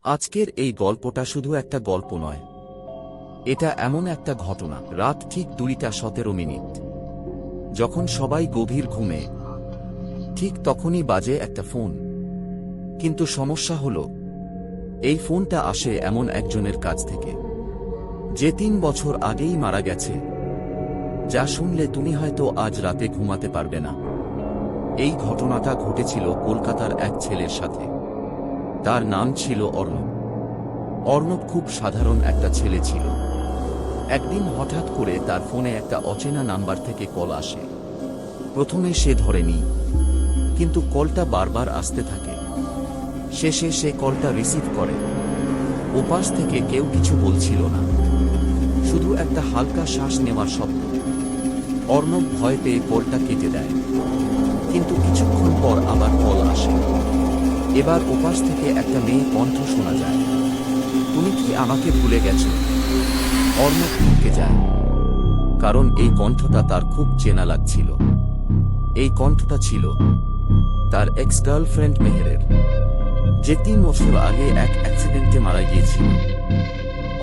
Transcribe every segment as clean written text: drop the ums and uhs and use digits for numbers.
আজকের এই গল্পটা শুধু একটা গল্প নয়, এটা এমন একটা ঘটনা। রাত ঠিক 2:17 যখন সবাই গভীর ঘুমে, ঠিক তখনই বাজে একটা ফোন। কিন্তু সমস্যা হলো, এই ফোনটা আসে এমন একজনের কাছ থেকে যে 3 বছর আগেই মারা গেছে। যা শুনলে তুমি হয়তো আজ রাতে ঘুমাতে পারবে না। এই ঘটনাটা ঘটেছিল কলকাতার এক ছেলের সাথে। তার নাম ছিল অর্ণব। অর্ণব খুব সাধারণ একটা ছেলে ছিল। একদিন হঠাৎ করে তার ফোনে একটা অচেনা নাম্বার থেকে কল আসে। প্রথমে সে ধরেনি, কিন্তু কলটা বারবার আসতে থাকে। শেষে সে কলটা রিসিভ করে। ওপাশ থেকে কেউ কিছু বলছিল না, শুধু একটা হালকা শ্বাস নেওয়ার শব্দ। অর্ণব ভয় পেয়ে কলটা কেটে দেয়। কিন্তু কিছুক্ষণ পর আবার কল আসে। এবার ওপাশ থেকে একটা মেয়ে কণ্ঠ শোনা যায়। তুমি কি আমাকে ভুলে গেছো? অর্ণব থমকে যায়, কারণ এই কণ্ঠটা তার খুব চেনা লাগছিল। এই কণ্ঠটা ছিল তার এক্স গার্লফ্রেন্ড মেহেরের, যে 3 বছর আগে এক অ্যাক্সিডেন্টে মারা গিয়েছিল।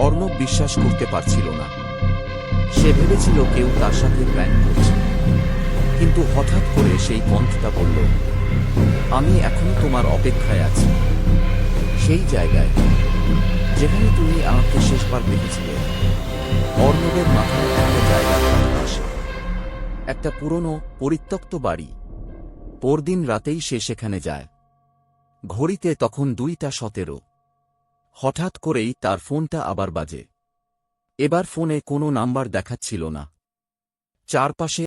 অর্ণব বিশ্বাস করতে পারছিল না। সে ভেবেছিল কেউ তার সাথে প্র্যাঙ্ক করছে। কিন্তু হঠাৎ করে সেই কণ্ঠটা বলল, আমি এখনো তোমার অপেক্ষায় আছি, সেই জায়গায় যেখানে তুমি আমাকে শেষবার দেখেছিলে। অর্ণবের মাথায় একটা জায়গা আসে, একটা পুরনো পরিত্যক্ত বাড়ি। পরদিন রাতেই সে সেখানে যায়। ঘড়িতে তখন 2:17। হঠাৎ করেই তার ফোনটা আবার বাজে। এবার ফোনে কোনো নাম্বার দেখাচ্ছিল না। চারপাশে